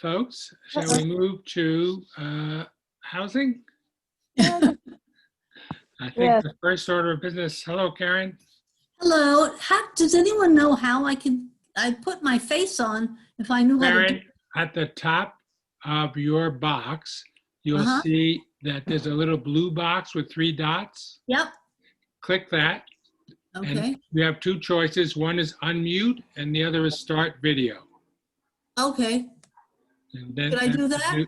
folks, shall we move to housing? Yeah. I think Yes. the first order of business. Hello, Karen. Hello, does anyone know how I put my face on if I knew how to do? Karen, at the top of your box, you'll Uh-huh. see that there's a little blue box with 3 dots. Yep, Click that. okay. And you have 2 choices. One is unmute and the other is start video. Okay, And then Could I do that?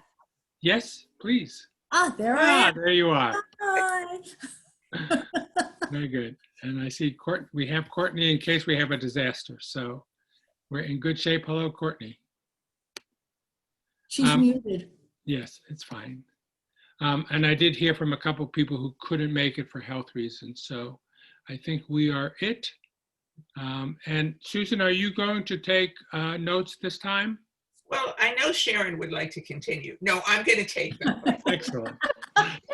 Yes, please. there I am. There you are. Hi. Very good. And I see we have Courtney in case we have a disaster. So we're in good shape. Hello, Courtney. She's muted. Yes, it's fine. And I did hear from a couple of people who couldn't make it for health reasons. So I think we are it. And Susan, are you going to take notes this time? Well, I know Sharon would like to continue. No, I'm going to take them. Excellent.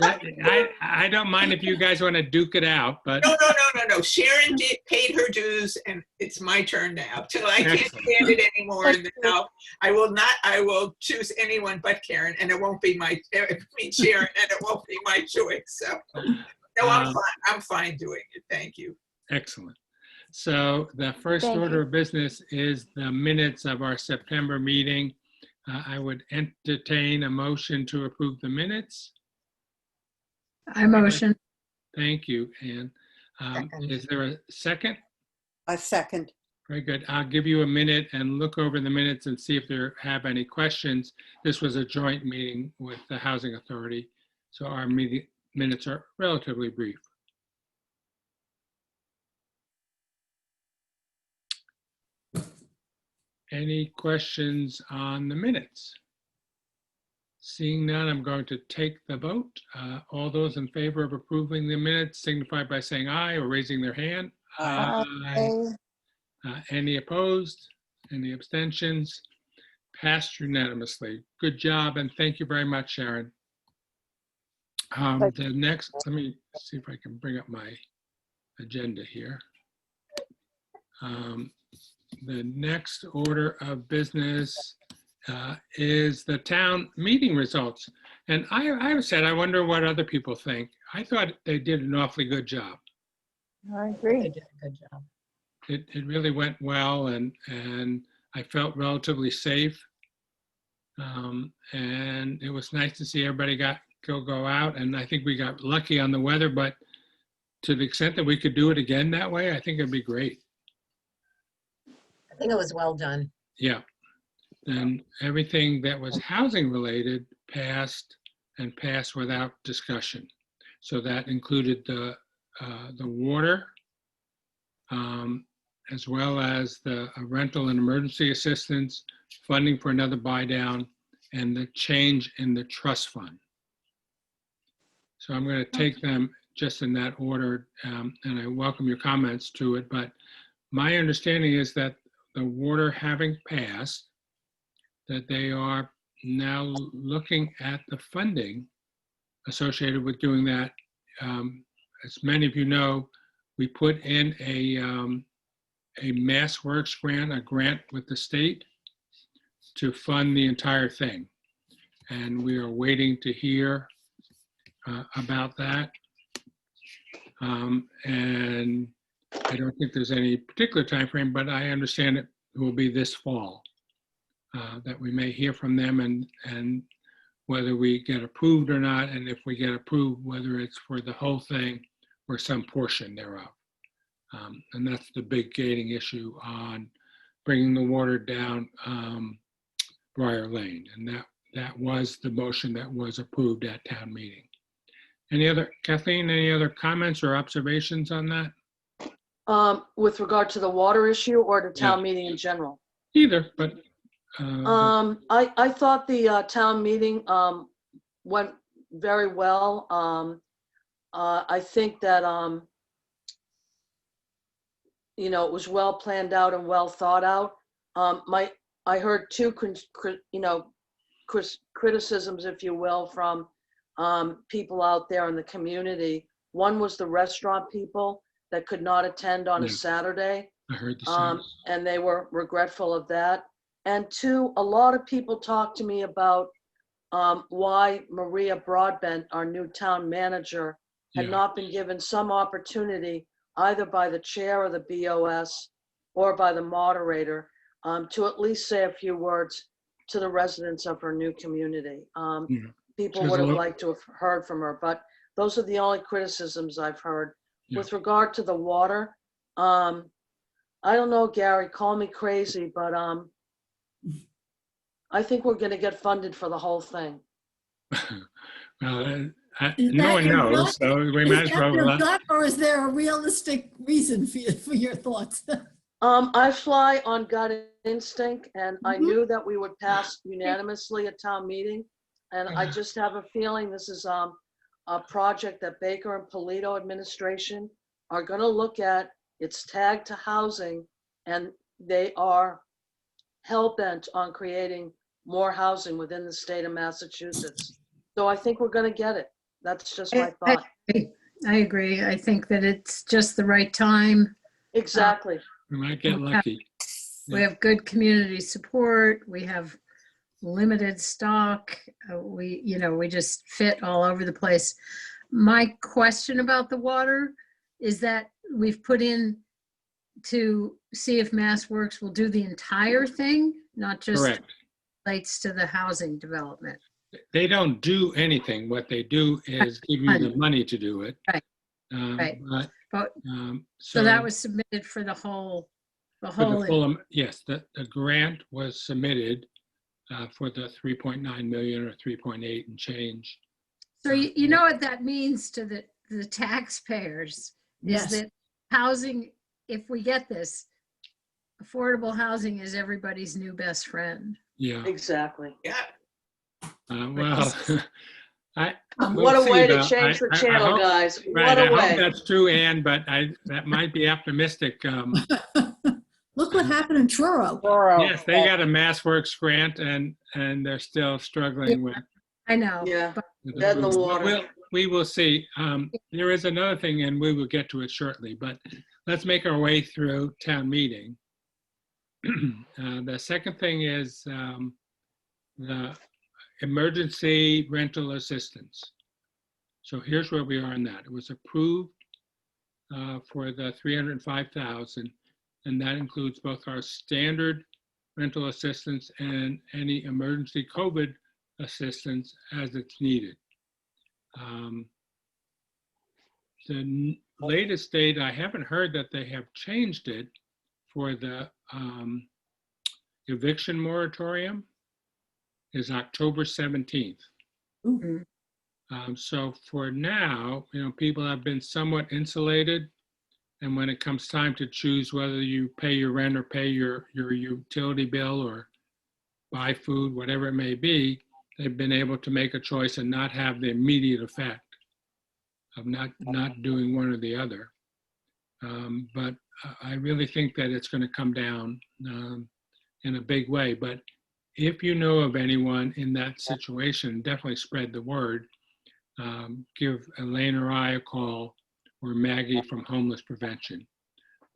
I don't mind if you guys want to duke it out, but No. Sharon paid her dues, and it's my turn now. Till I can't Excellent. stand it anymore. And now I will choose anyone but Karen, and it won't be Sharon, and it won't be my choice. So no, I'm fine doing it. Thank you. Excellent. So the first Thank order you. of business is the minutes of our September meeting. I would entertain a motion to approve the minutes. I motion. Thank you, Ann. Second. Is there a second? A second. Very good. I'll give you a minute and look over the minutes and see if there have any questions. This was a joint meeting with the Housing Authority, so our minutes are relatively brief. Any questions on the minutes? Seeing none, I'm going to take the vote. All those in favor of approving the minutes signify by saying aye or raising their hand. Aye. Any opposed? Any abstentions? Passed unanimously. Good job, and thank you very much, Sharon. The next, let me see if I can bring up my agenda here. The next order of business is the town meeting results. And I said, I wonder what other people think. I thought they did an awfully good job. I agree. They did a good job. It really went well, and I felt relatively safe. And it was nice to see everybody go out. And I think we got lucky on the weather, but to the extent that we could do it again that way, I think it'd be great. I think it was well done. Yeah. And everything that was housing related passed and passed without discussion. So that included the water, as well as the rental and emergency assistance, funding for another buy down, and the change in the trust fund. So I'm going to take them just in that order, and I welcome your comments to it. But my understanding is that the water having passed, that they are now looking at the funding associated with doing that. As many of you know, we put in a MassWorks grant, a grant with the state to fund the entire thing. And we are waiting to hear about that. And I don't think there's any particular time frame, but I understand it will be this fall that we may hear from them, and whether we get approved or not, and if we get approved, whether it's for the whole thing or some portion thereof. And that's the big gating issue on bringing the water down Briar Lane. And that was the motion that was approved at town meeting. Kathleen, any other comments or observations on that? With regard to the water issue or the town meeting in general? Either, but. I thought the town meeting went very well. I think that, it was well planned out and well thought out. I heard two, criticisms, if you will, from people out there in the community. One was the restaurant people that could not attend on a Saturday. I heard the same. And they were regretful of that. And two, a lot of people talk to me about why Maria Broadbent, our new town manager, had Yeah. not been given some opportunity either by the chair of the BOS or by the moderator to at least say a few words to the residents of her new community. Yeah. People There's would a have lot- liked to have heard from her, but those are the only criticisms I've heard. Yeah. With regard to the water, I don't know, Gary, call me crazy, but I think we're gonna get funded for the whole thing. Well, Is no that one your knows, gut? so we Is might as that well. your gut, or is there a realistic reason for your thoughts? I fly on gut instinct, and I Mhm. knew that we would pass unanimously at town meeting. And I just have a feeling this is a project that Baker and Polito administration are gonna look at. It's tagged to housing, and they are hell-bent on creating more housing within the state of Massachusetts. So I think we're gonna get it. That's just my thought. I agree. I think that it's just the right time. Exactly. We might get lucky. We Yeah. have good community support. We have limited stock. We just fit all over the place. My question about the water is that we've put in to see if MassWorks will do the entire thing, not just Correct. relates to the housing development. They don't do anything. What they do is give you the money to do it. Right. Right. But, But- so So that was submitted for the whole, for the full, yes, the grant was submitted for the 3.9 million or 3.8 and change. So you know what that means to the taxpayers? Is Yes. that housing, if we get this, affordable housing is everybody's new best friend. Yeah. Exactly. Yeah, Well, we'll What a see, way to though. change the I channel, hope- guys. Right, What I a hope way. that's true, Ann, but that might be optimistic. Look what happened in Truro. Yes, they got a MassWorks grant and they're still struggling with. I know. Yeah. but with Dead in the approval. But water. We will see. There is another thing, and we will get to it shortly, but let's make our way through town meeting. The second thing is the emergency rental assistance. So here's where we are on that. It was approved for the 305,000, and that includes both our standard rental assistance and any emergency COVID assistance as it's needed. The latest date, I haven't heard that they have changed it for the eviction moratorium is October 17th. Ooh. So for now, people have been somewhat insulated. And when it comes time to choose whether you pay your rent or pay your utility bill or buy food, whatever it may be, they've been able to make a choice and not have the immediate effect of not doing one or the other. But I really think that it's going to come down in a big way. But if you know of anyone in that situation, definitely spread the word. Give Elaine or I a call, or Maggie from Homeless Prevention.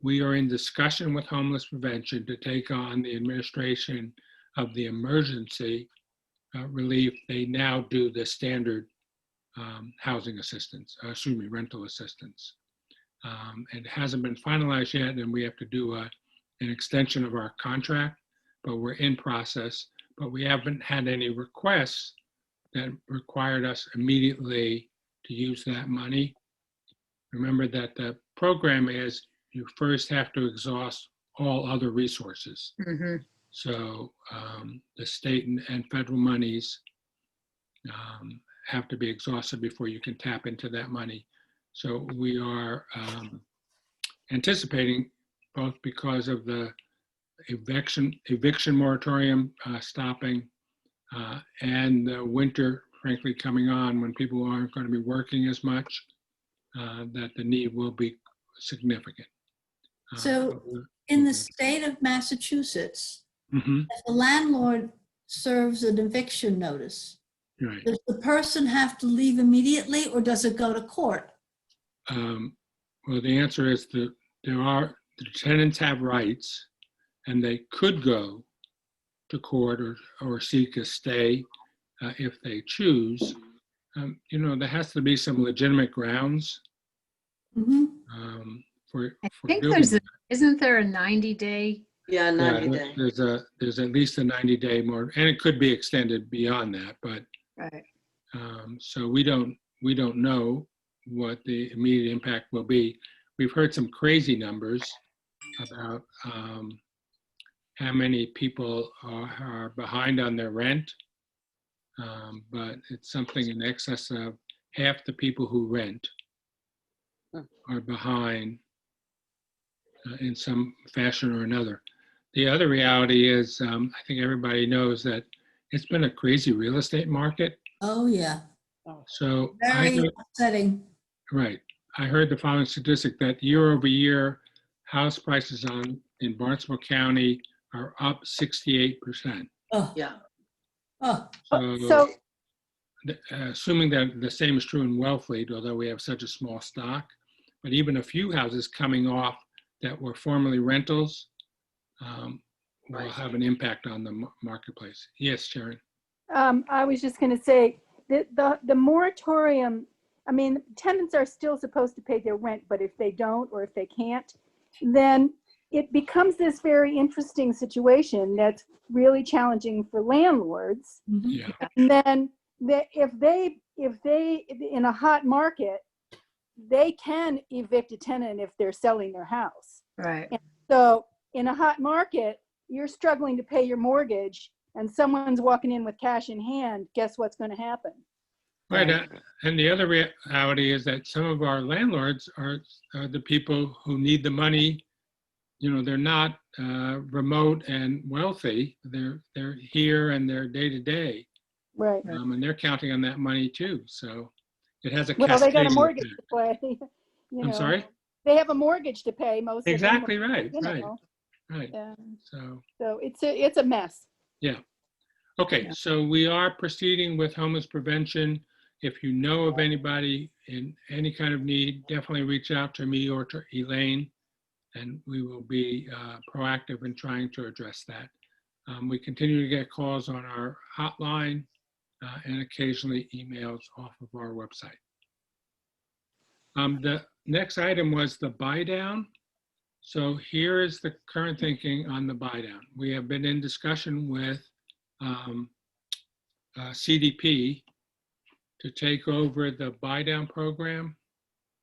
We are in discussion with Homeless Prevention to take on the administration of the emergency relief. They now do the standard housing assistance, rental assistance. It hasn't been finalized yet, and we have to do an extension of our contract, but we're in process. But we haven't had any requests that required us immediately to use that money. Remember that the program is you first have to exhaust all other resources. Mhm. So the state and federal monies have to be exhausted before you can tap into that money. So we are anticipating, both because of the eviction moratorium stopping and the winter, frankly, coming on when people aren't going to be working as much, that the need will be significant. So in the state of Massachusetts, Mhm, if the landlord serves an eviction notice, right. does the person have to leave immediately, or does it go to court? Well, the answer is the tenants have rights, and they could go to court or seek a stay if they choose. There has to be some legitimate grounds Mhm. for I for think doing there's, that. isn't there a 90-day? Yeah, 90 Yeah, day. there's at least a 90-day more, and it could be extended beyond that, but Right. so we don't know what the immediate impact will be. We've heard some crazy numbers about how many people are behind on their rent, but it's something in excess of half the people who rent are behind in some fashion or another. The other reality is, I think everybody knows that it's been a crazy real estate market. Oh, yeah. So Very upsetting. right. I heard the following statistic that year over year, house prices in Barnstable County are up 68%. Oh, Yeah. oh, So, Assuming that the same is true in Wellfleet, although we have such a small stock, but even a few houses coming off that were formerly rentals will Right. have an impact on the marketplace. Yes, Sharon. I was just going to say that the moratorium, I mean, tenants are still supposed to pay their rent, but if they don't, or if they can't, then it becomes this very interesting situation that's really challenging for landlords. mhm. Yeah. And then if they in a hot market, they can evict a tenant if they're selling their house. Right. So in a hot market, you're struggling to pay your mortgage and someone's walking in with cash in hand, guess what's going to happen? Right. And the other reality is that some of our landlords are the people who need the money. They're not remote and wealthy. They're here and they're day to day, Right. and they're counting on that money too. So it has a Well, they got a cascading mortgage effect. to pay. I'm sorry? They have a mortgage to pay, most Exactly of them. right. You Right. know, Right. yeah. So. So it's a mess. Okay, Yeah. so we are proceeding with homeless prevention. If you know of anybody in any kind of need, definitely reach out to me or to Elaine, and we will be proactive in trying to address that. We continue to get calls on our hotline and occasionally emails off of our website. The next item was the buy down. So here is the current thinking on the buy down. We have been in discussion with CDP to take over the buy down program.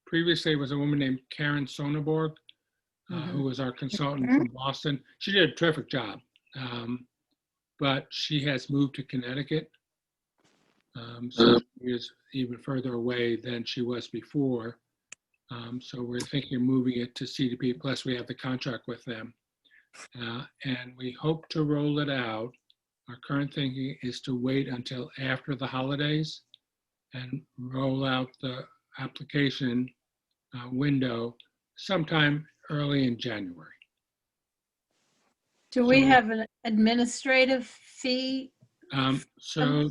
Previously, it was a woman named Karen Sonneborg, who was our consultant from Boston. She did a terrific job, but she has moved to Connecticut. So she is even further away than she was before. So we're thinking of moving it to CDP, plus we have the contract with them. And we hope to roll it out. Our current thinking is to wait until after the holidays and roll out the application window sometime early in January. Do we So- have an administrative fee? So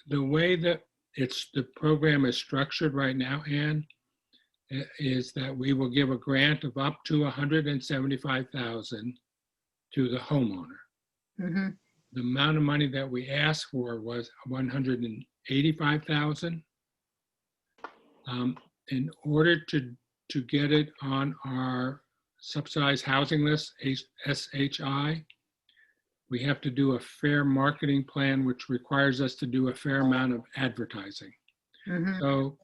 the way that the program is structured right now, Ann, is that we will give a grant of up to $175,000 to the homeowner. Mhm. The amount of money that we asked for was $185,000. In order to get it on our subsidized housing list, SHI, we have to do a fair marketing plan, which requires us to do a fair amount of advertising. Mhm. So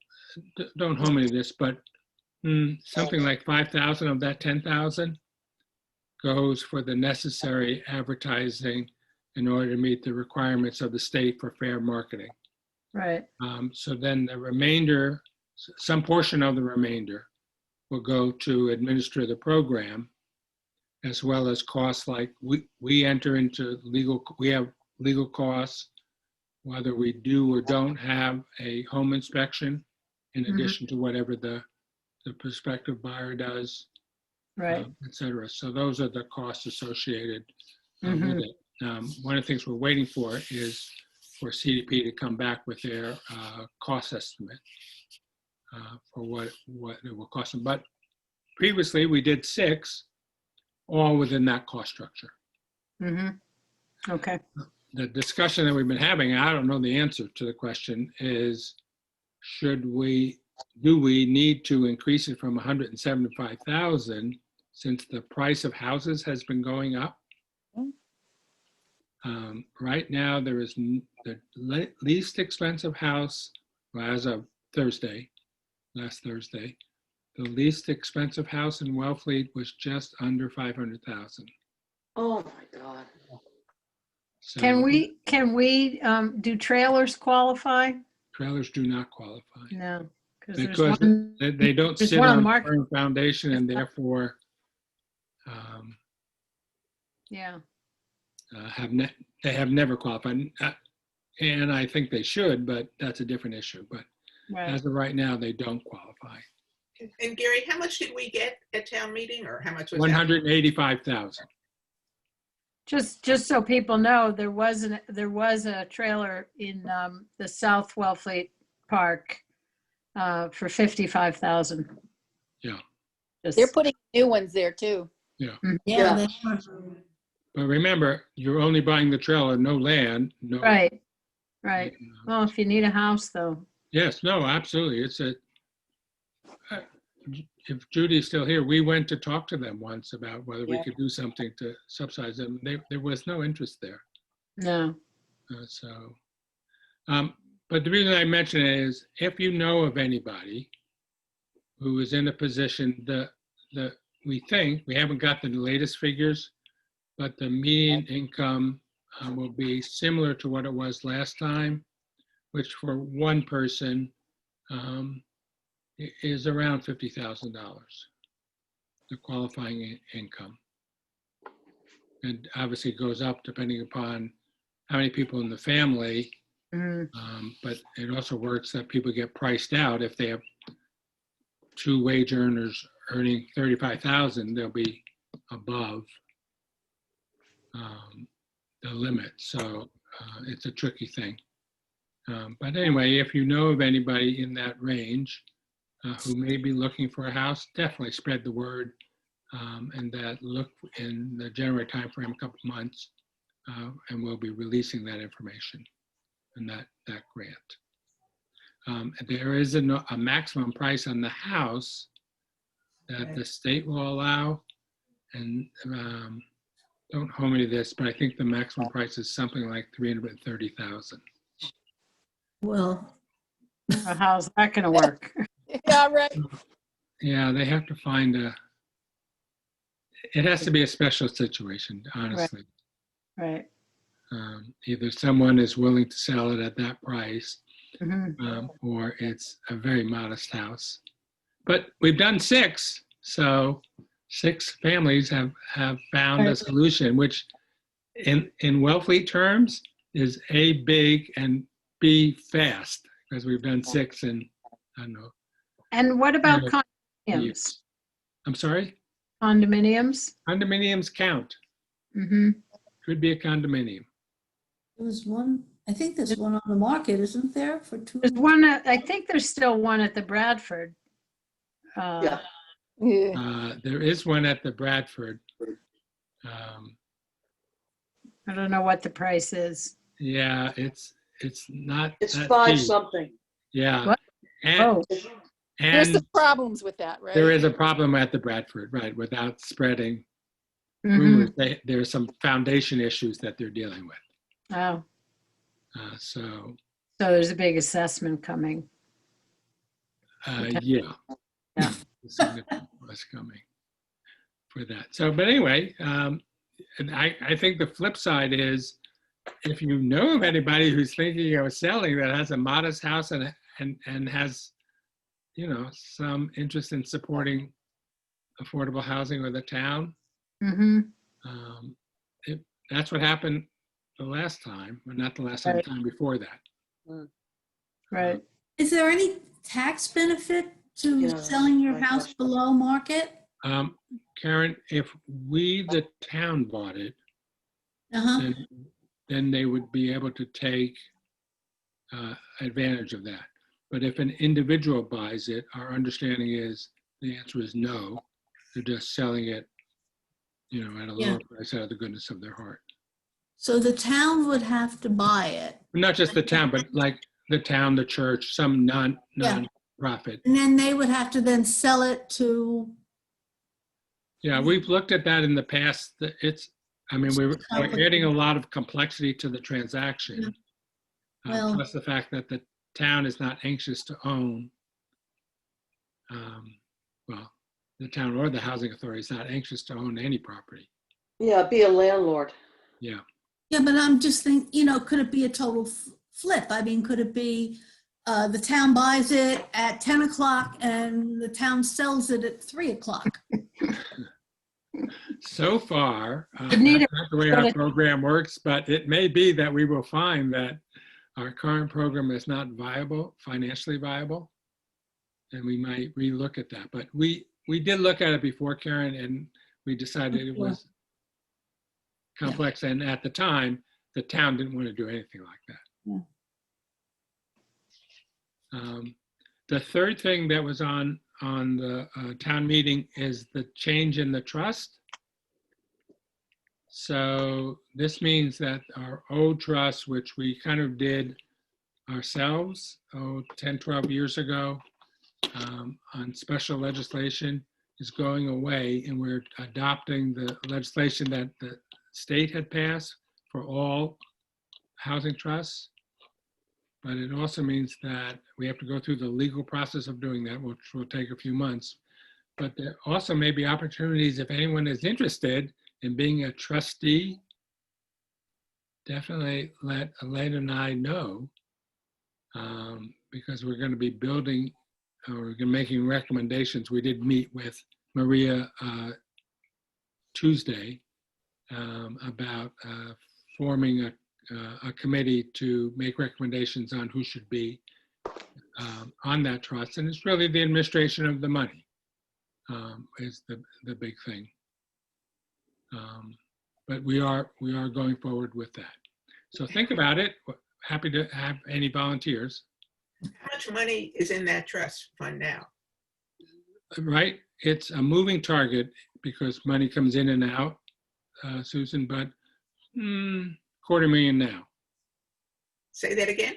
don't hold me to this, but something like 5,000 of that 10,000 goes for the necessary advertising in order to meet the requirements of the state for fair marketing. Right. So then the remainder, some portion of the remainder will go to administer the program, as well as costs like we enter into we have legal costs, whether we do or don't have a home inspection, in Mhm. addition to whatever the prospective buyer does, Right. et cetera. So those are the costs associated Mhm. with it. One of the things we're waiting for is for CDP to come back with their cost estimate for what it will cost them. But previously we did 6, all within that cost structure. Mhm. Okay. The discussion that we've been having, I don't know the answer to the question, is do we need to increase it from 175,000 since the price of houses has been going up? Right now, there is the least expensive house, well, as of last Thursday, the least expensive house in Wellfleet was just under 500,000. Oh, my God. So Can we do trailers qualify? trailers do not qualify No, because there's because one, they don't there's sit one on on the a market. firm foundation and therefore Yeah, they have never qualified. And I think they should, but that's a different issue. But right. as of right now, they don't qualify. And Gary, how much did we get at town meeting, or how much was that? 185,000. Just so people know, there was a trailer in the South Wellfleet Park for 55,000. Yeah. They're putting new ones there too. Yeah, Yeah. they were. But remember, you're only buying the trailer, no land. No. Right, right. Well, if you need a house though. Yes, no, absolutely. If Judy's still here, we went to talk to them once about whether we Yeah. could do something to subsidize them. There was no interest there. No. But the reason I mention it is if you know of anybody who is in a position that we think, we haven't got the latest figures, but the median income will be similar to what it was last time, which for one person is around $50,000, the qualifying income. And obviously it goes up depending upon how many people in the family, Mhm. but it also works that people get priced out. If they have two wage earners earning 35,000, they'll be above the limit. So it's a tricky thing. But anyway, if you know of anybody in that range who may be looking for a house, definitely spread the word and that look in the January timeframe, a couple months, and we'll be releasing that information and that grant. There is a maximum price on the house that the state will allow, and don't hold me to this, but I think the maximum price is something like 330,000. Well, Well, how's that gonna work? Yeah, right. Yeah, they have to find it has to be a special situation, honestly. Right. Either someone is willing to sell it at that price Mhm. or it's a very modest house. But we've done 6, so 6 families have found a Right. solution, which in Wellfleet terms is A, big, and B, fast, because we've done 6 in, I don't know, And what about Yeah. condominiums? years. I'm sorry? Condominiums? Condominiums count. Mm-hmm. Could be a condominium. there was one, I think there's one on the market, isn't there, for 2? There's one, I think there's still one at the Bradford. Yeah. Yeah. There is one at the Bradford. I don't know what the price is. Yeah, it's not It's that 5 cheap. something. Yeah. What? And, Oh, There's and some problems with that, right? there is a problem at the Bradford, right, without spreading mhm. rumors. There are some foundation issues that they're dealing with. Oh, So, so there's a big assessment coming. yeah. Yeah. A significant was coming for that. So, but anyway, and I think the flip side is if you know of anybody who's thinking of selling that has a modest house and has, some interest in supporting affordable housing with the town, Mm-hmm. that's what happened the last time, but not the last time, Right. time before that. Right. Is there any tax benefit to Yeah, selling your my house question. below market? Karen, if we, the town, bought it, Uh-huh. then they would be able to take advantage of that. But if an individual buys it, our understanding is the answer is no. They're just selling it, at a Yeah. lower price out of the goodness of their heart. So the town would have to buy it. Not just the town, but like the town, the church, some Yeah. non-profit. And then they would have to then sell it to, Yeah, we've looked at that in the past. I mean, we're adding a lot of complexity to the transaction. Well- Plus the fact that the town is not anxious to own. Well, the town or the housing authority is not anxious to own any property. Yeah, be a landlord. Yeah. yeah, but I'm just thinking, could it be a total flip? I mean, could it be the town buys it at 10 o'clock and the town sells it at 3 o'clock? So far, You'd need that's not the way our a- program works, but it may be that we will find that our current program is not viable, financially viable, and we might relook at that. But we did look at it before, Karen, and we decided it was complex, and at the time, the town didn't want to do anything like that. The third thing that was on the town meeting is the change in the trust. So this means that our old trust, which we kind of did ourselves, 10, 12 years ago, on special legislation, is going away, and we're adopting the legislation that the state had passed for all housing trusts. But it also means that we have to go through the legal process of doing that, which will take a few months. But there also may be opportunities, if anyone is interested in being a trustee, definitely let Elaine and I know, because we're going to be building, or we're going to be making recommendations. We did meet with Maria Tuesday about forming a committee to make recommendations on who should be on that trust. And it's really the administration of the money is the big thing. But we are going forward with that. So think about it. Happy to have any volunteers. How much money is in that trust fund now? Right? It's a moving target because money comes in and out, Susan, but $250,000 now. Say that again?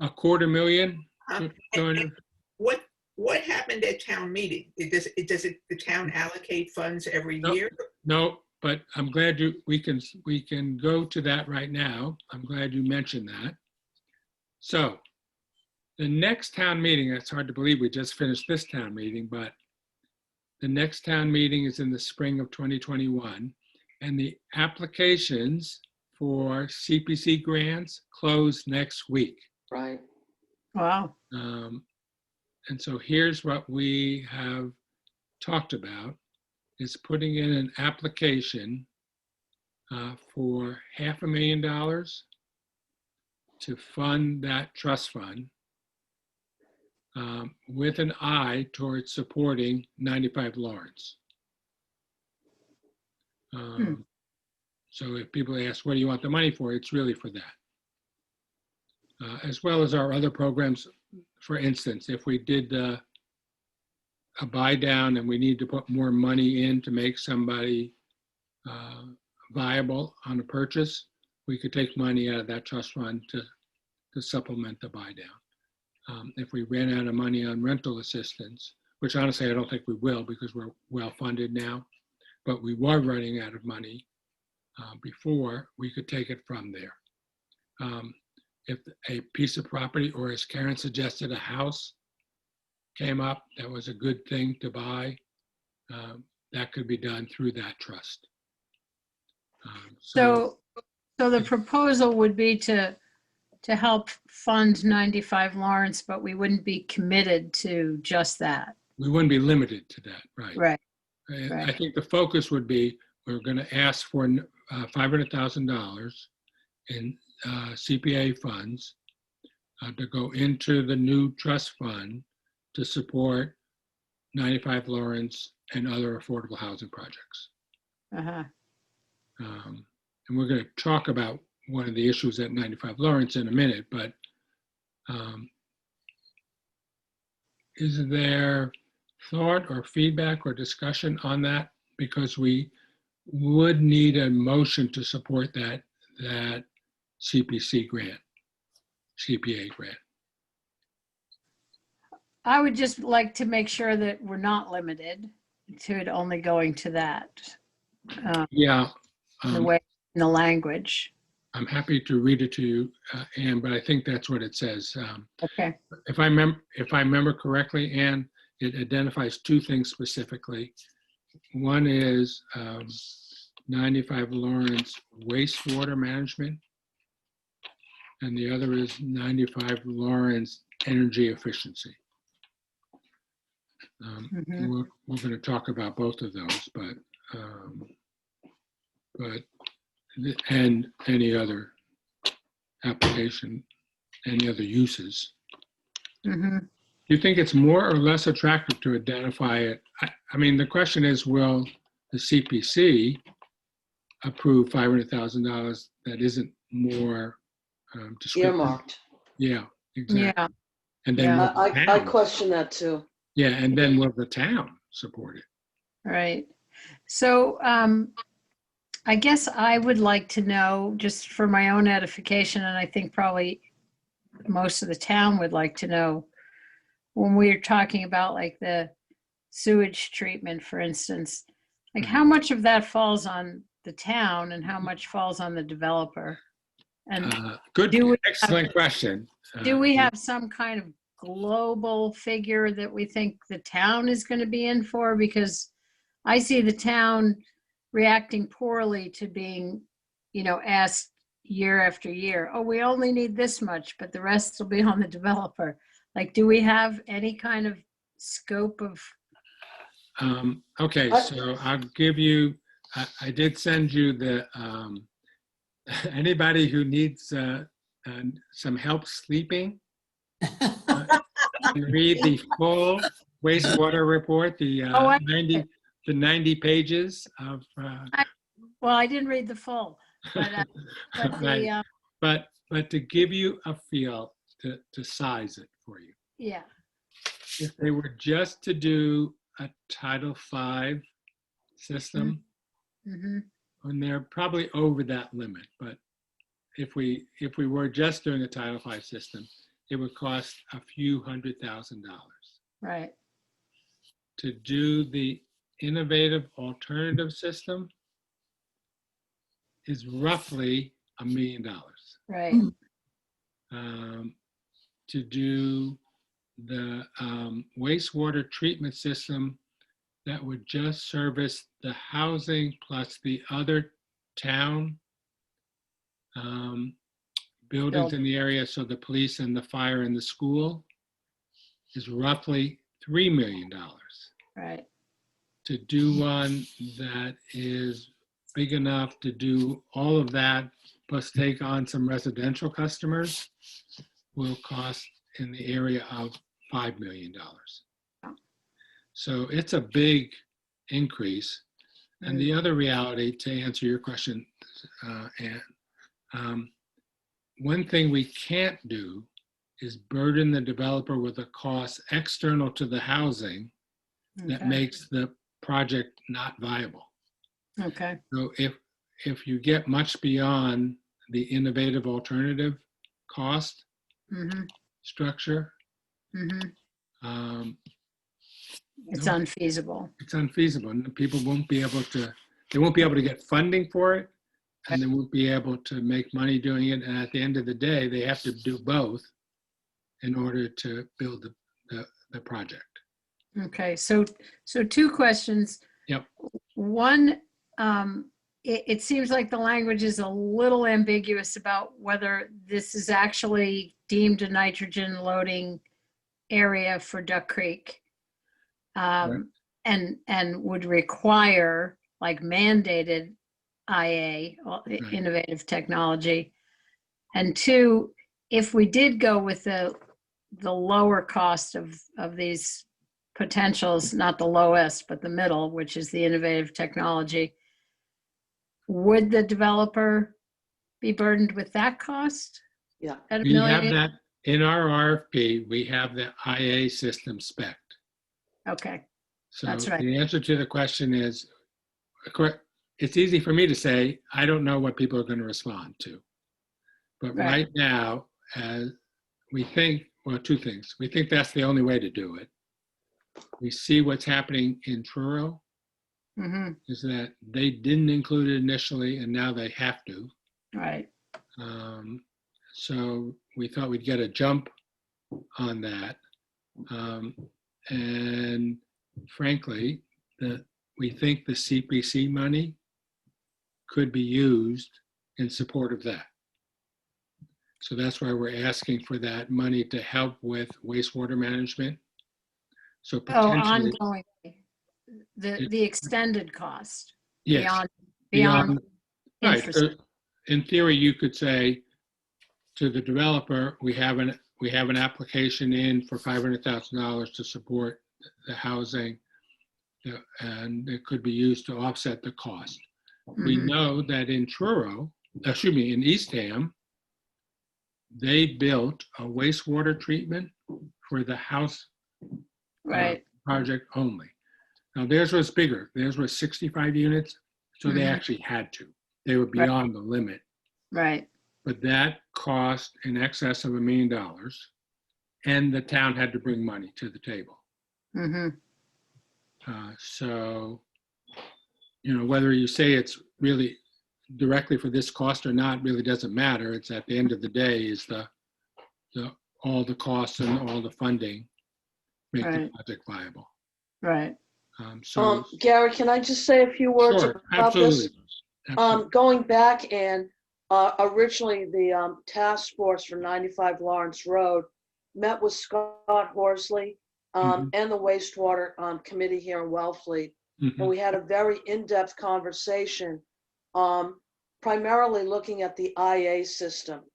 $250,000. Um, Going and What happened at town meeting? Does the town allocate funds every Nope. year? No, but I'm glad we can go to that right now. I'm glad you mentioned that. So the next town meeting, it's hard to believe we just finished this town meeting, but the next town meeting is in the spring of 2021, and the applications for CPC grants close next week. Right. Wow. And so here's what we have talked about, is putting in an application for $500,000 to fund that trust fund with an eye towards supporting 95 Lawrence. So if people ask, what do you want the money for? It's really for that. As well as our other programs. For instance, if we did a buy down and we need to put more money in to make somebody viable on a purchase, we could take money out of that trust fund to supplement the buy down. If we ran out of money on rental assistance, which honestly I don't think we will because we're well funded now, but we were running out of money before, we could take it from there. If a piece of property, or as Karen suggested, a house came up that was a good thing to buy, that could be done through that trust. So the proposal would be to help fund 95 Lawrence, but we wouldn't be committed to just that. We wouldn't be limited to that, right? Right. I think the focus would be, we're going to ask for $500,000 in CPA funds to go into the new trust fund to support 95 Lawrence and other affordable housing projects. Uh-huh. And we're going to talk about one of the issues at 95 Lawrence in a minute, but is there thought or feedback or discussion on that? Because we would need a motion to support that CPC grant, CPA grant. I would just like to make sure that we're not limited to it only going to that, Yeah, the way, in the language. I'm happy to read it to you, Ann, but I think that's what it says. Okay, If I remember correctly, Ann, it identifies two things specifically. One is 95 Lawrence wastewater management, and the other is 95 Lawrence energy efficiency. Mhm. We're going to talk about both of those, and any other application, any other uses. Mhm. Do you think it's more or less attractive to identify it? I mean, the question is, will the CPC approve $500,000 that isn't more descriptive? Earmarked. Yeah, exactly. Yeah, And then Yeah. will the I town- question that too. yeah, and then will the town support it? right. So I guess I would like to know, just for my own edification, and I think probably most of the town would like to know, when we're talking about like the sewage treatment, for instance, like how much of that falls on the town and how much falls on the developer? And Good, Do we excellent question. do we have some kind of global figure that we think the town is going to be in for? Because I see the town reacting poorly to being, asked year after year, oh, we only need this much, but the rest will be on the developer. Like, do we have any kind of scope of, Okay, so I'll give you, I did send you the, anybody who needs some help sleeping, read the full wastewater report, the Oh, I- 90 pages of, well, I didn't read the full, but right. the, But to give you a feel, to size it for you. yeah, If they were just to do a Title V system, mhm, and they're probably over that limit, but if we were just doing a Title V system, it would cost a few $100,000. right, To do the innovative alternative system is roughly $1 million. right, To do the wastewater treatment system that would just service the housing plus the other town buildings in the area, so the police and the fire and the school, is roughly $3 million. right, To do one that is big enough to do all of that, plus take on some residential customers, will cost in the area of $5 million. So it's a big increase. And the other reality, to answer your question, Ann, one thing we can't do is burden the developer with a cost external to the housing that okay, makes the project not viable. okay, So if you get much beyond the innovative alternative cost mhm, structure, mhm. It's no, unfeasible. it's unfeasible. And people won't be able to, they won't be able to get funding for it, and they won't be able to make money doing it. And at the end of the day, they have to do both in order to build the project. Okay, so two questions. Yep. One, it seems like the language is a little ambiguous about whether this is actually deemed a nitrogen loading area for Duck Creek. And would require like mandated IA, Right. innovative technology. And two, if we did go with the lower cost of these potentials, not the lowest, but the middle, which is the innovative technology, would the developer be burdened with that cost? Yeah. At $1 We have million? that in our RFP, we have the IA system spec. Okay, So That's right. the answer to the question is, it's easy for me to say, I don't know what people are going to respond to. But Right. right now, as we think, well, two things. We think that's the only way to do it. We see what's happening in Truro, Mm-hmm. is that they didn't include it initially, and now they have to. Right. So we thought we'd get a jump on that. And frankly, we think the CPC money could be used in support of that. So that's why we're asking for that money to help with wastewater management. So Oh, potentially, ongoing, the extended cost yes, beyond beyond, right. interest. So in theory, you could say to the developer, we have an application in for $500,000 to support the housing, and it could be used to offset the cost. We Mhm. know that in in Eastham, they built a wastewater treatment for the house Right. project only. Now theirs was bigger. Theirs was 65 units, so they Mhm. actually had to. They were beyond the limit. Right. But that cost in excess of $1 million, and the town had to bring money to the table. Mm-hmm. So, whether you say it's really directly for this cost or not really doesn't matter. It's at the end of the day is all the costs and all the funding make the Right. project viable. Right. So Gary, can I just say a few words sure, about this? absolutely. Absolutely. Going back and originally the task force for 95 Lawrence Road met with Scott Horsley Mhm. and the wastewater committee here in Wellfleet. And Mhm. we had a very in-depth conversation, primarily looking at the IA system.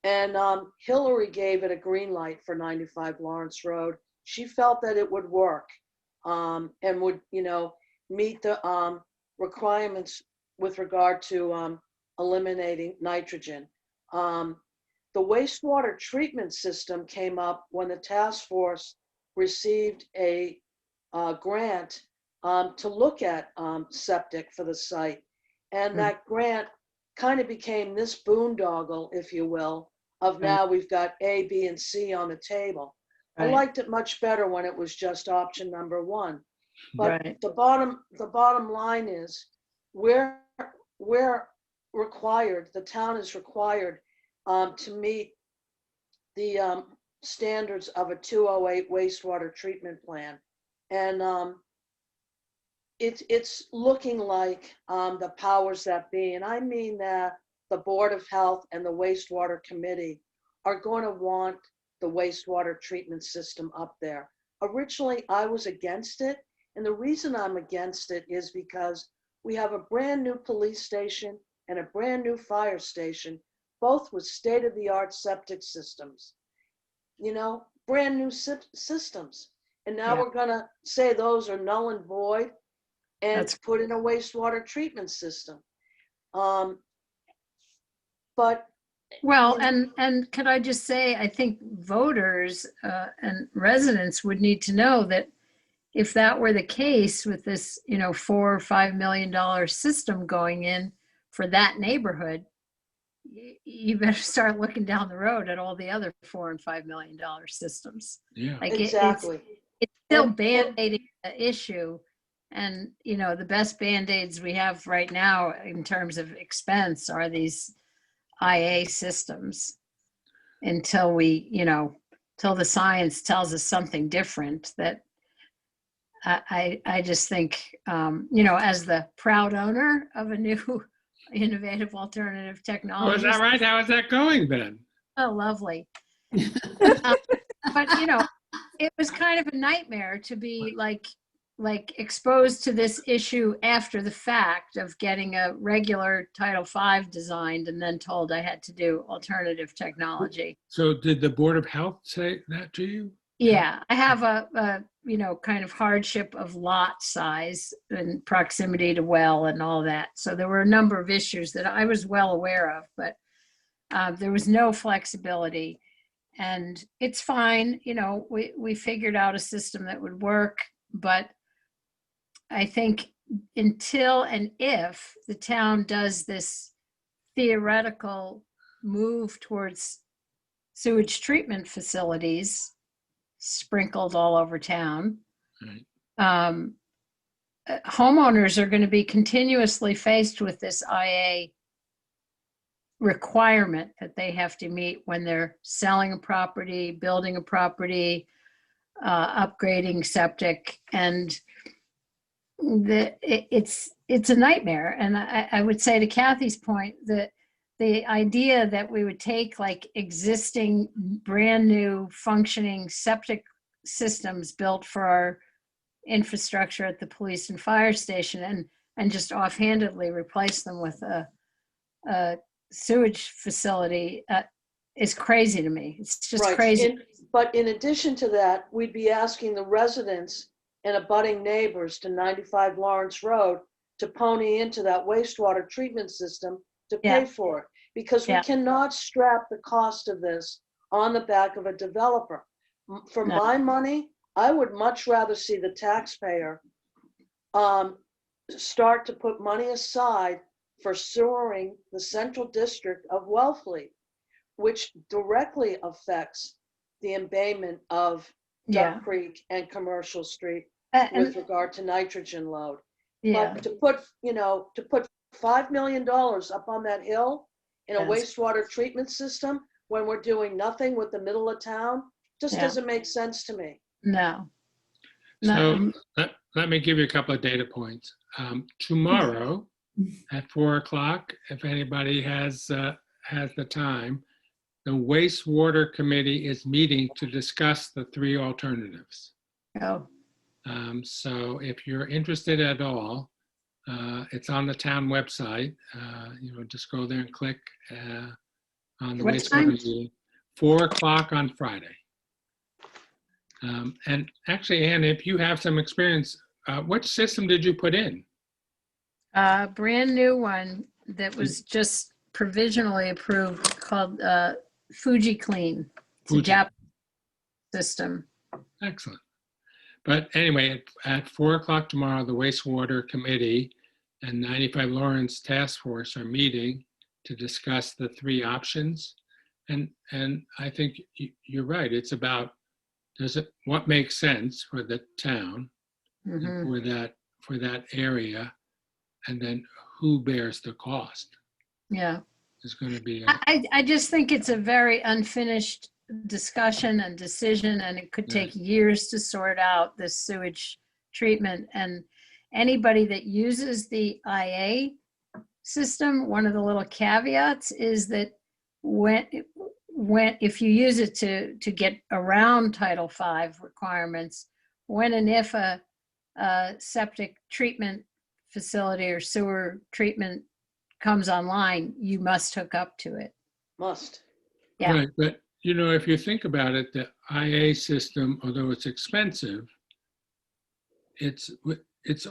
And Hillary gave it a green light for 95 Lawrence Road. She felt that it would work and would, meet the requirements with regard to eliminating nitrogen. The wastewater treatment system came up when the task force received a grant to look at septic for the site. And that grant kind of became this boondoggle, if you will, of now we've got A, B, and C on the table. I Right. liked it much better when it was just option number one. But Right. the bottom line is we're required, the town is required to meet the standards of a 208 wastewater treatment plan. And it's looking like the powers that be, and I mean that the Board of Health and the wastewater committee are going to want the wastewater treatment system up there. Originally, I was against it. And the reason I'm against it is because we have a brand new police station and a brand new fire station, both with state-of-the-art septic systems, brand new systems. And now Yeah. we're gonna say those are null and void and That's- put in a wastewater treatment system. But Well, and could I just say, I think voters and residents would need to know that if that were the case with this, $4 or $5 million system going in for that neighborhood, you better start looking down the road at all the other $4 and $5 million systems. Yeah. Like exactly. it's still And- band-aiding the issue. And, the best band-aids we have right now in terms of expense are these IA systems until till the science tells us something different. That I just think, as the proud owner of a new innovative alternative Oh, technology. is that right? How is that going then? Oh, lovely. But, it was kind of a nightmare to be like exposed to this issue after the fact of getting a regular Title V designed and then told I had to do alternative technology. So did the Board of Health say that to you? Yeah, I have a kind of hardship of lot size and proximity to well and all that. So there were a number of issues that I was well aware of, but there was no flexibility. And it's fine, we figured out a system that would work, but I think until and if the town does this theoretical move towards sewage treatment facilities sprinkled all over town, Right. homeowners are going to be continuously faced with this IA requirement that they have to meet when they're selling a property, building a property, upgrading septic, and it's a nightmare. And I would say, to Kathy's point, that the idea that we would take like existing brand new functioning septic systems built for our infrastructure at the police and fire station and just offhandedly replace them with a sewage facility is crazy to me. It's just Right. crazy. But in addition to that, we'd be asking the residents and abutting neighbors to 95 Lawrence Road to pony into that wastewater treatment system to pay Yeah. for it. Because we Yeah. cannot strap the cost of this on the back of a developer. For No. my money, I would much rather see the taxpayer start to put money aside for sewering the central district of Wellfleet, which directly affects the embayment of Yeah. Duck Creek and Commercial Street And with regard to nitrogen load. yeah, But to put $5 million up on that hill in a Yes. wastewater treatment system when we're doing nothing with the middle of town, just Yeah. doesn't make sense to me. no. So No. let me give you a couple of data points. Tomorrow at 4 o'clock, if anybody has the time, the wastewater committee is meeting to discuss the three alternatives. Oh, So if you're interested at all, it's on the town website. Just go there and click on the What wastewater time? meeting. 4 o'clock on Friday. And actually, Ann, if you have some experience, what system did you put in? a brand new one that was just provisionally approved called Fuji Clean. It's a Fuji. Japanese system. Excellent. But anyway, at 4 o'clock tomorrow, the wastewater committee and 95 Lawrence Task Force are meeting to discuss the three options. And I think you're right. It's about what makes sense for the town and Mhm. for that area, and then who bears the cost Yeah. is going to be. I just think it's a very unfinished discussion and decision, and it could take years to sort out this sewage treatment. And anybody that uses the IA system, one of the little caveats is that if you use it to get around Title V requirements, when and if a septic treatment facility or sewer treatment comes online, you must hook up to it. Must. Yeah. Right, but if you think about it, the IA system, although it's expensive, it's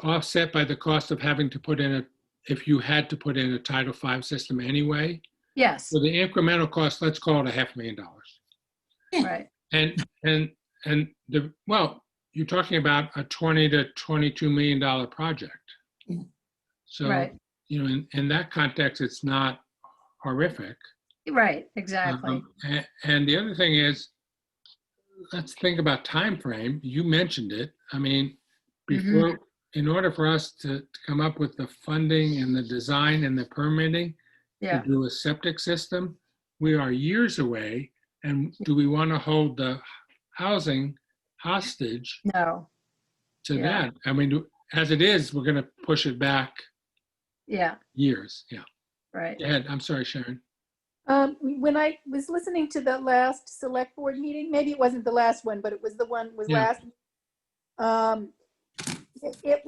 offset by the cost of having to put in if you had to put in a Title V system anyway. Yes, So the incremental cost, let's call it $500,000. right. And you're talking about a $20 to $22 million project. Yeah. So, Right. In that context, it's not horrific. Right, exactly. And the other thing is, let's think about time frame. You mentioned it. I mean, in order for us to come up with the funding and the design and the permitting Yeah, to do a septic system, we are years away. And do we want to hold the housing hostage no, to Yeah. that? I mean, as it is, we're going to push it back yeah, years. Yeah. right. Go ahead. I'm sorry, Sharon. When I was listening to the last select board meeting, maybe it wasn't the last one, but it was the one was Yeah. last. It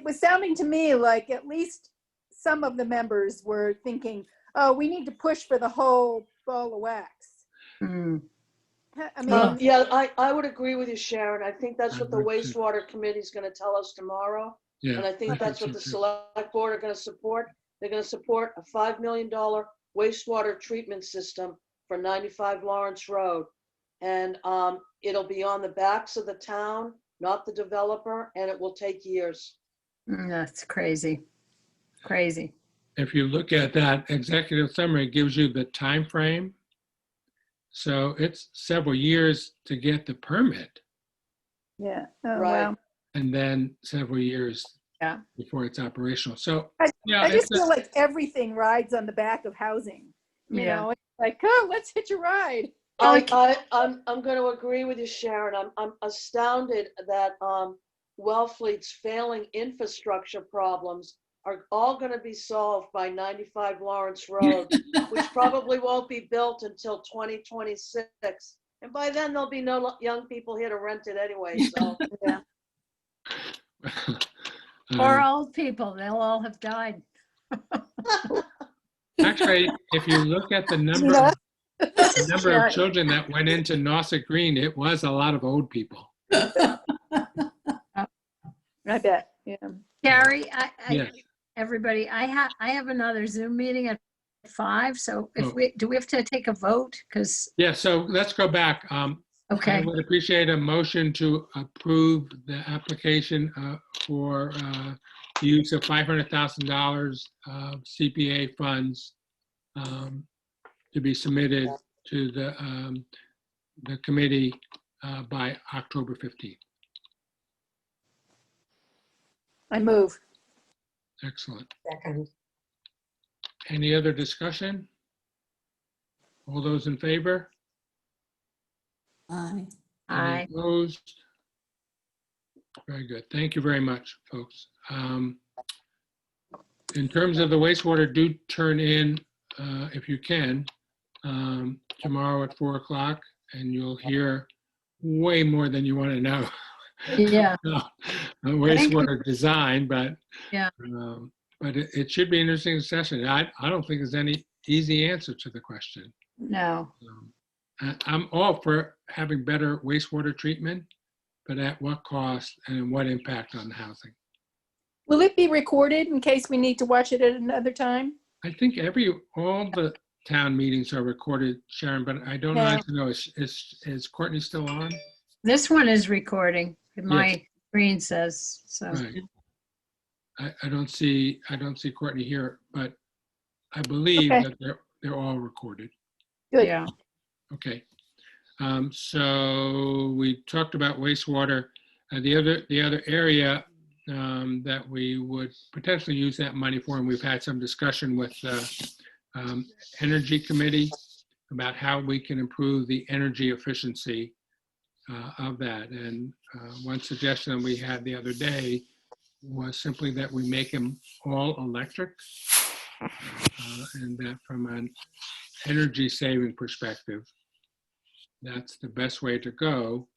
was sounding to me like at least some of the members were thinking, oh, we need to push for the whole ball of wax. Mm, I mean, Yeah, I would agree with you, Sharon. I think that's I what the would too. wastewater committee is going to tell us tomorrow. Yeah. And I think that's what so the too. select board are going to support. They're going to support a $5 million wastewater treatment system for 95 Lawrence Road. And it'll be on the backs of the town, not the developer, and it will take years. That's crazy. Crazy. If you look at that executive summary, it gives you the time frame. So it's several years to get the permit Yeah. Oh, Right. wow. and then several years Yeah. before it's operational. So, I- yeah, I it's just feel like everything rides on the back of housing. You Yeah. know, it's like, oh, let's hitch a ride. I'm going to agree with you, Sharon. I'm astounded that Wellfleet's failing infrastructure problems are all going to be solved by 95 Lawrence Road, which probably won't be built until 2026. And by then, there'll be no young people here to rent it anyway. So Yeah. Poor um, old people, they'll all have died. actually, if you look at the number, Yeah. the number Yeah. of children that went into Nauset Green, it was a lot of old people. I bet. Yeah. Gary, Yes. everybody, I have another Zoom meeting at 5, so Oh. do we have to take a vote? Because, Yeah, so let's go back. I okay, would appreciate a motion to approve the application for the use of $500,000 of CPA funds to be submitted to the committee by October 15th. I move. Excellent. Second. Any other discussion? All those in favor? Aye. Any aye. opposed? Very good. Thank you very much, folks. In terms of the wastewater, do turn in, if you can, tomorrow at 4 o'clock, and you'll hear way more than you want to know. Yeah, Wastewater design, but Yeah. But it should be an interesting session. I don't think there's any easy answer to the question. no, I'm all for having better wastewater treatment, but at what cost and what impact on the housing? Will it be recorded in case we need to watch it at another time? I think all the town meetings are recorded, Sharon, but I don't Yeah. honestly know. Is Courtney still on? this one is recording, my screen says, so. Right. I don't see Courtney here, but I believe Okay. that they're all recorded. Good. Yeah, Okay. So we talked about wastewater. The other area that we would potentially use that money for, and we've had some discussion with the Energy Committee about how we can improve the energy efficiency of that. And one suggestion we had the other day was simply that we make them all electric, and that from an energy saving perspective, that's the best way to go.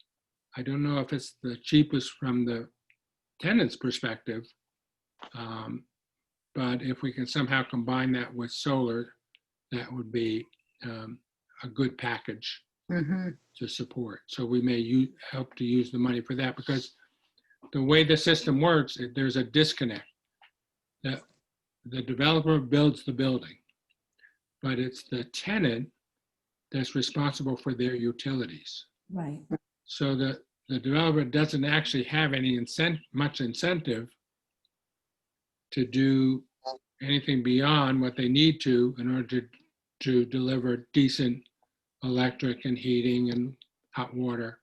I don't know if it's the cheapest from the tenant's perspective, but if we can somehow combine that with solar, that would be a good package mhm, to support. So we may help to use the money for that, because the way the system works, there's a disconnect. The developer builds the building, but it's the tenant that's responsible for their utilities. Right. So the developer doesn't actually have any much incentive to do anything beyond what they need to in order to deliver decent electric and heating and hot water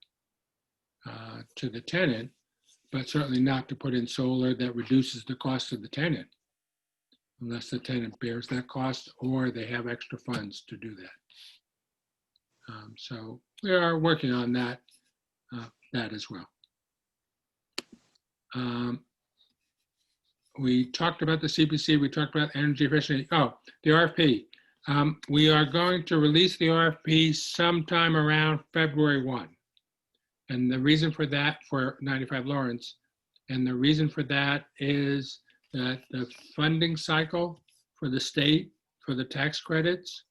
to the tenant, but certainly not to put in solar that reduces the cost of the tenant, unless the tenant bears that cost or they have extra funds to do that. So we are working on that as well. We talked about the CPC, we talked about energy efficiency. Oh, the RFP. We are going to release the RFP sometime around February 1. And the reason for that, for 95 Lawrence, and the reason for that is that the funding cycle for the state, for the tax credits,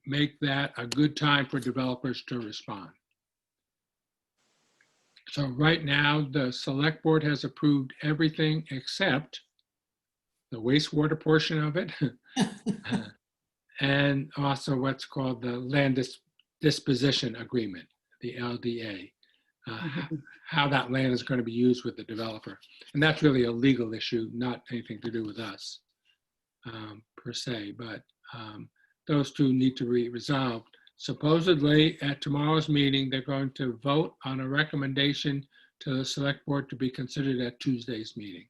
make that a good time for developers to respond. So right now, the select board has approved everything except the wastewater portion of it, and also what's called the land disposition agreement, the LDA. how that land is going to be used with the developer. And that's really a legal issue, not anything to do with us per se, but those two need to be resolved. Supposedly, at tomorrow's meeting, they're going to vote on a recommendation to the select board to be considered at Tuesday's meeting.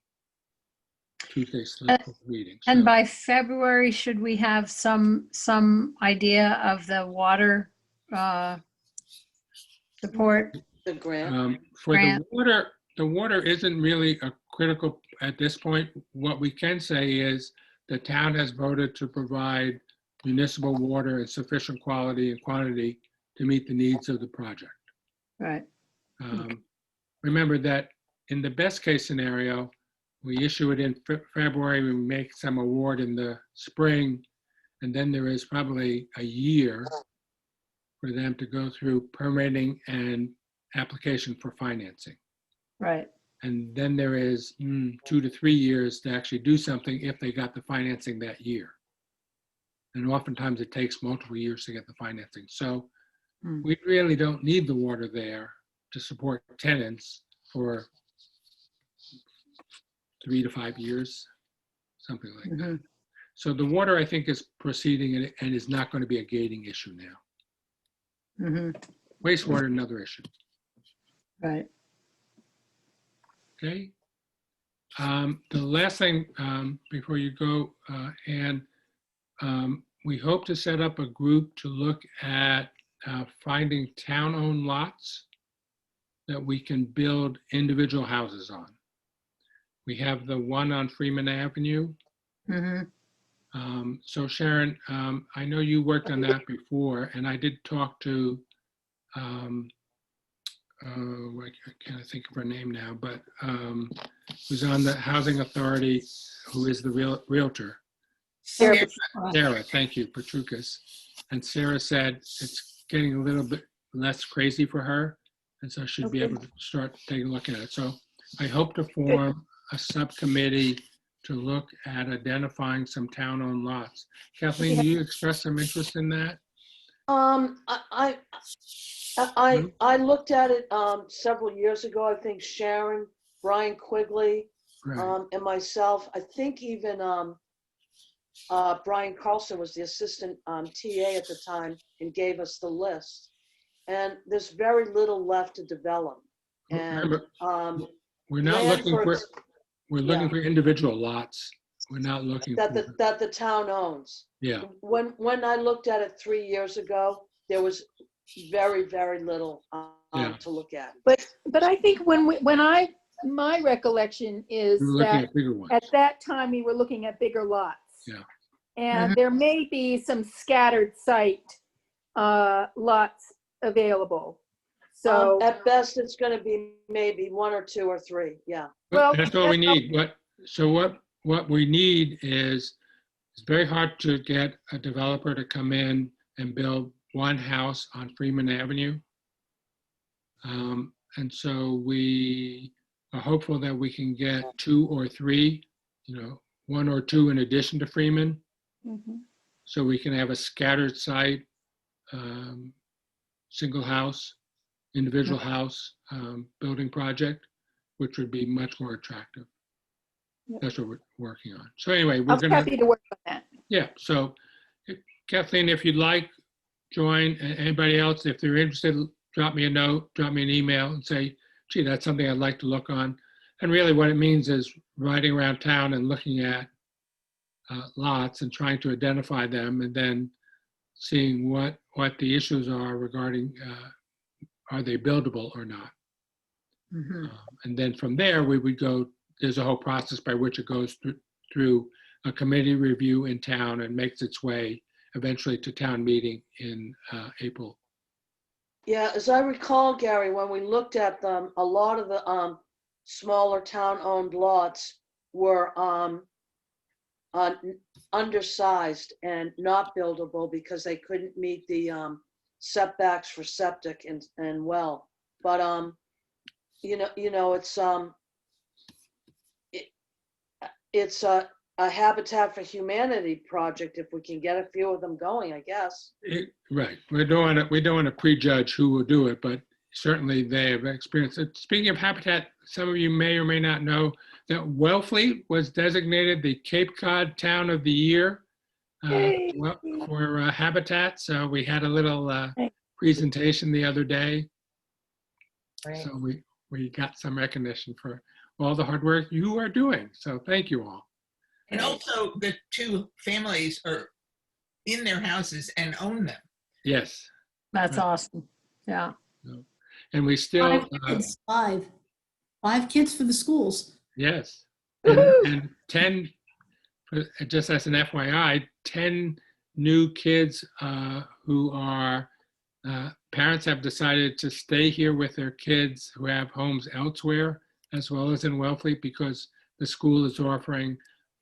Tuesday's select board meeting. And So, by February, should we have some idea of the water support? The grant. for Grant. the water isn't really a critical at this point. What we can say is the town has voted to provide municipal water in sufficient quality and quantity to meet the needs of the project. Right. Remember that in the best case scenario, we issue it in February, we make some award in the spring, and then there is probably a year for them to go through permitting and application for financing. Right. And then there is 2 to 3 years to actually do something if they got the financing that year. And oftentimes it takes multiple years to get the financing. So we really don't need the water there to support tenants for 3 to 5 years, something like that. So the water, I think, is proceeding and is not going to be a gating issue now. Wastewater, another issue. Right. Okay. The last thing before you go, Ann, we hope to set up a group to look at finding town-owned lots that we can build individual houses on. We have the one on Freeman Avenue. So Sharon, I know you worked on that before, and I did talk to, I can't think of her name now, but who's on the Housing Authority, who is the realtor. Sarah, Sarah, thank you, Petrukas. And Sarah said it's getting a little bit less crazy for her, and so she'd be able to start taking a look at it. So I hope to form a subcommittee to look at identifying some town-owned lots. Kathleen, do you express some interest in that? I looked at it several years ago. I think Sharon, Brian Quigley, Right. and myself. I think even Brian Carlson was the assistant TA at the time and gave us the list. And there's very little left to develop. And Remember, we're not land looking for, for- we're looking for individual lots. We're not looking that for, that the town owns. yeah. When I looked at it 3 years ago, there was very, very little Yeah. to look at. but I think my recollection is We're looking that at bigger ones. at that time we were looking at bigger lots. Yeah. And there may be some scattered site lots available. So, At best, it's going to be maybe 1 or 2 or 3. Yeah. well, That's what we need. What we need is, it's very hard to get a developer to come in and build one house on Freeman Avenue. And so we are hopeful that we can get 2 or 3, 1 or 2 in addition to Freeman. mhm. So we can have a scattered site, single house, individual house building project, which would be much more attractive. Yep. That's what we're working on. So anyway, we're I'm gonna, happy to work on that. yeah, so Kathleen, if you'd like, join. Anybody else, if they're interested, drop me a note, drop me an email and say, gee, that's something I'd like to look on. And really what it means is riding around town and looking at lots and trying to identify them, and then seeing what the issues are regarding, are they buildable or not? And then from there, we would go, there's a whole process by which it goes through a committee review in town and makes its way eventually to town meeting in April. Yeah, as I recall, Gary, when we looked at them, a lot of the smaller town-owned lots were undersized and not buildable because they couldn't meet the setbacks for septic and well. But it's a Habitat for Humanity project if we can get a few of them going, I guess. Right. We don't want to prejudge who will do it, but certainly they have experienced it. Speaking of habitat, some of you may or may not know that Wellfleet was designated the Cape Cod Town of the Year Yay. for habitat. So we had a little Right. presentation the other day. Right. So we got some recognition for all the hard work you are doing. So thank you all. And also the two families are in their houses and own them. Yes. That's Right. awesome. Yeah. And we still, Five kids, five kids for the schools. yes. Woohoo. And 10, just as an FYI, 10 new kids who are, parents have decided to stay here with their kids who have homes elsewhere, as well as in Wellfleet, because the school is offering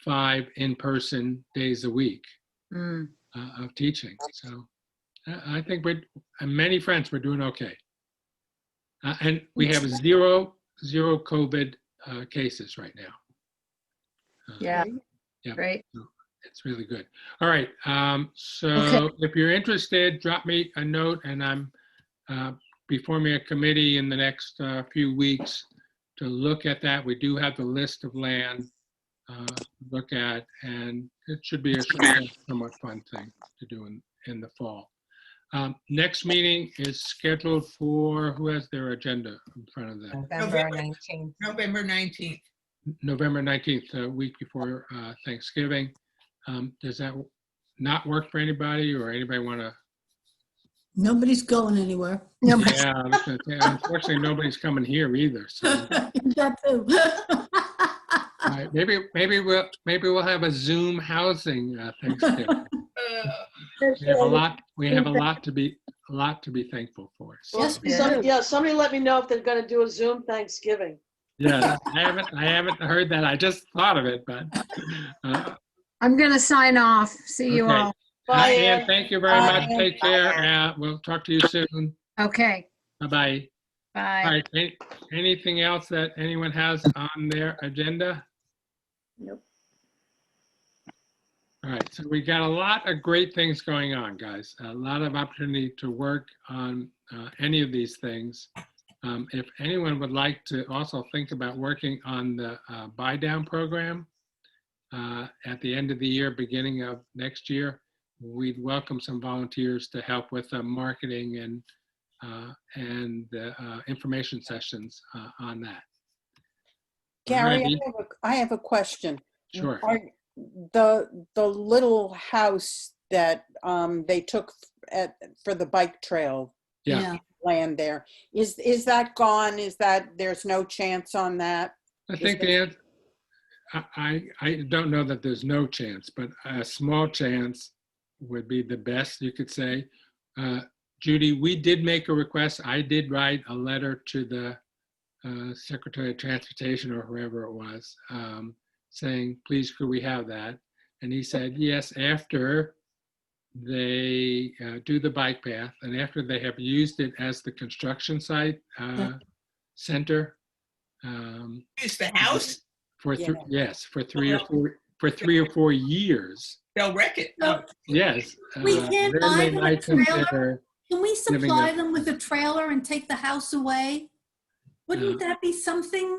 5 in-person days a week Mm. of teaching. So I think many friends, we're doing okay. And we have zero COVID cases right now. Yeah. Yeah. Great. It's really good. All right. So Okay. if you're interested, drop me a note, and I'm be forming a committee in the next few weeks to look at that. We do have the list of land to look at, and it should be a somewhat fun thing to do in the fall. Next meeting is scheduled for, who has their agenda in front of them? November 19th. November 19th. November 19th, a week before Thanksgiving. Does that not work for anybody, or anybody want to? Nobody's going anywhere. Yeah, I was gonna say, unfortunately, nobody's coming here either. So That too. all right, maybe we'll have a Zoom housing Thanksgiving. We have a lot to be thankful for. So, Yes, we do. Somebody let me know if they're gonna do a Zoom Thanksgiving. yeah, I haven't heard that. I just thought of it, but I'm going to sign off. See you Okay. all. Bye, Ann, Ann. thank you very much. Bye. Take care. We'll talk to you soon. Okay. Bye-bye. Bye. All right, anything else that anyone has on their agenda? Nope. All right, so we got a lot of great things going on, guys. A lot of opportunity to work on any of these things. If anyone would like to also think about working on the buy down program at the end of the year, beginning of next year, we'd welcome some volunteers to help with the marketing and the information sessions on that. Gary, Alrighty. I have a question. Sure. The little house that they took for the bike trail Yeah. land there, is that gone? There's no chance on that? I think the answer, I don't know that there's no chance, but a small chance would be the best, you could say. Judy, we did make a request. I did write a letter to the Secretary of Transportation or whoever it was, saying, please, could we have that? And he said, yes, after they do the bike path and after they have used it as the construction site center. Is the house? Yes, for 3 or 4 years. They'll wreck it. No. Yes. We can't then buy they them a might trailer? consider- Can we Living supply it. them with a trailer and take the house away? Wouldn't that be something?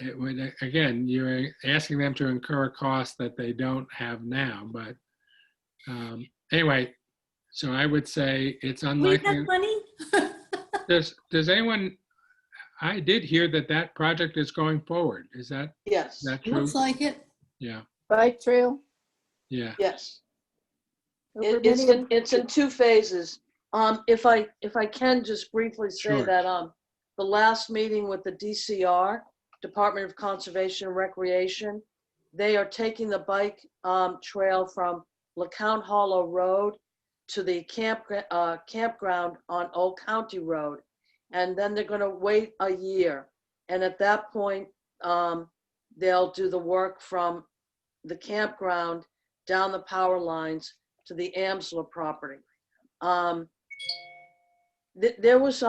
It would, again, you're asking them to incur a cost that they don't have now, but anyway, so I would say it's We unlikely. have money? Does anyone, I did hear that project is going forward. Is that Yes, true? Looks like it. Yeah, Bike trail. yeah. yes. over It's many- in 2 phases. If I can just briefly say Sure. that, the last meeting with the DCR, Department of Conservation and Recreation, they are taking the bike trail from LeCount Hollow Road to the campground on Old County Road. And then they're gonna wait a year. And at that point, they'll do the work from the campground down the power lines to the Amsler property. There was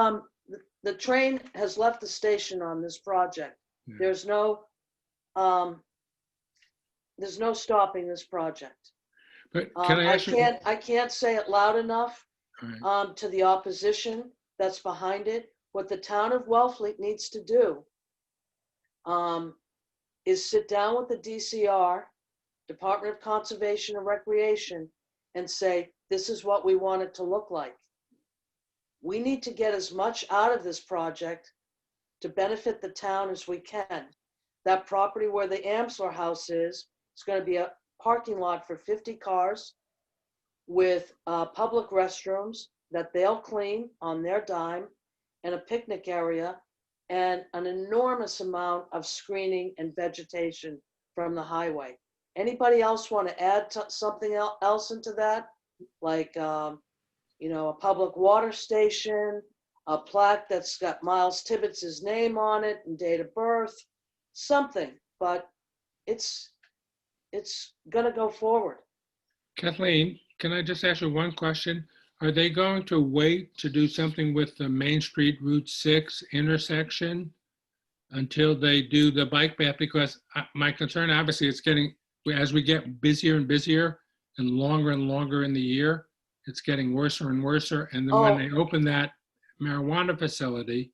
the train has left the station on this project. Yeah. There's no stopping this project. But can I ask you? I can't say it loud enough All right. to the opposition that's behind it. What the town of Wellfleet needs to do is sit down with the DCR, Department of Conservation and Recreation, and say, this is what we want it to look like. We need to get as much out of this project to benefit the town as we can. That property where the Amsler House is going to be a parking lot for 50 cars with public restrooms that they'll clean on their dime, and a picnic area, and an enormous amount of screening and vegetation from the highway. Anybody else want to add something else into that? Like, a public water station, a plaque that's got Miles Tibbetts' name on it and date of birth, something, but it's gonna go forward. Kathleen, can I just ask you one question? Are they going to wait to do something with the Main Street Route 6 intersection until they do the bike path? Because my concern, obviously, it's getting, as we get busier and busier and longer in the year, it's getting worse and worse. And then when they open that marijuana facility,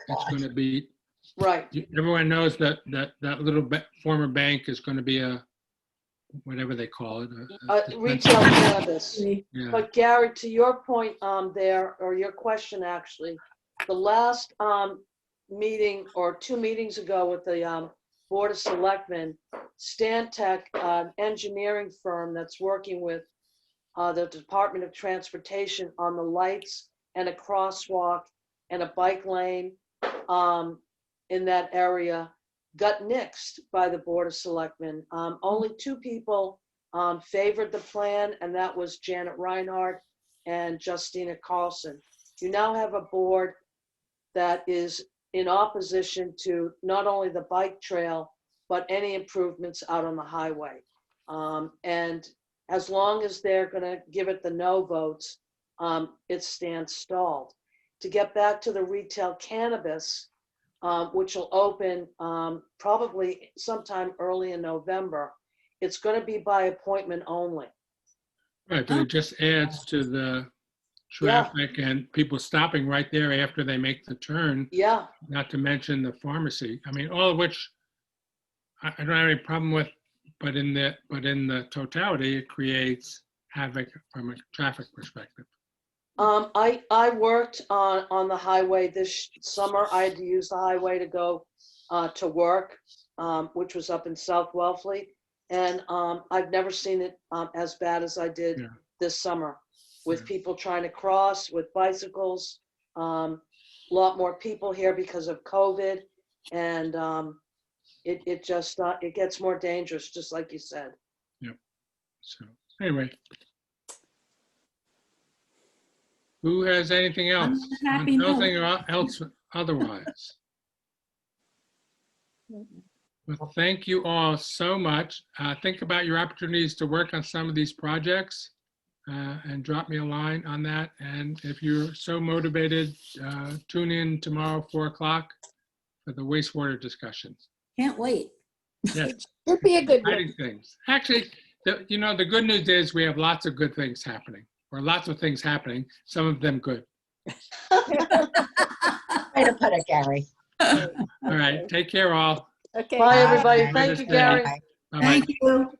it's going to be, Right. everyone knows that little former bank is going to be a, whatever they call it. Retail cannabis. Yeah. But Gary, to your point there, or your question actually, the last meeting or 2 meetings ago with the Board of Selectmen, Stantec, an engineering firm that's working with the Department of Transportation on the lights and a crosswalk and a bike lane in that area, got nixed by the Board of Selectmen. Only 2 people favored the plan, and that was Janet Reinhardt and Justina Carlson. You now have a board that is in opposition to not only the bike trail, but any improvements out on the highway. And as long as they're gonna give it the no votes, it stands stalled. To get back to the retail cannabis, which will open probably sometime early in November, it's gonna be by appointment only. Right, but it just adds to the traffic and people stopping right there after they make the turn, Yeah, not to mention the pharmacy. I mean, all of which I don't have any problem with, but in the totality, it creates havoc from a traffic perspective. I worked on the highway this summer. I had to use the highway to go to work, which was up in South Wellfleet. And I've never seen it as bad as I did this summer, with people trying to cross with bicycles. A lot more people here because of COVID, and it just it gets more dangerous, just like you said. Yep. So anyway. Who has anything else? On a happy note. Nothing else otherwise. Well, thank you all so much. Think about your opportunities to work on some of these projects and drop me a line on that. And if you're so motivated, tune in tomorrow, 4 o'clock for the wastewater discussions. Can't wait. Yes, It'd be a good one. exciting things. Actually, the good news is we have lots of good things happening, or lots of things happening, some of them good. Way to put it, Gary. All right, take care all. Okay. Bye, everybody. Bye. Thank you, Bye. Gary. Bye-bye. Thank you.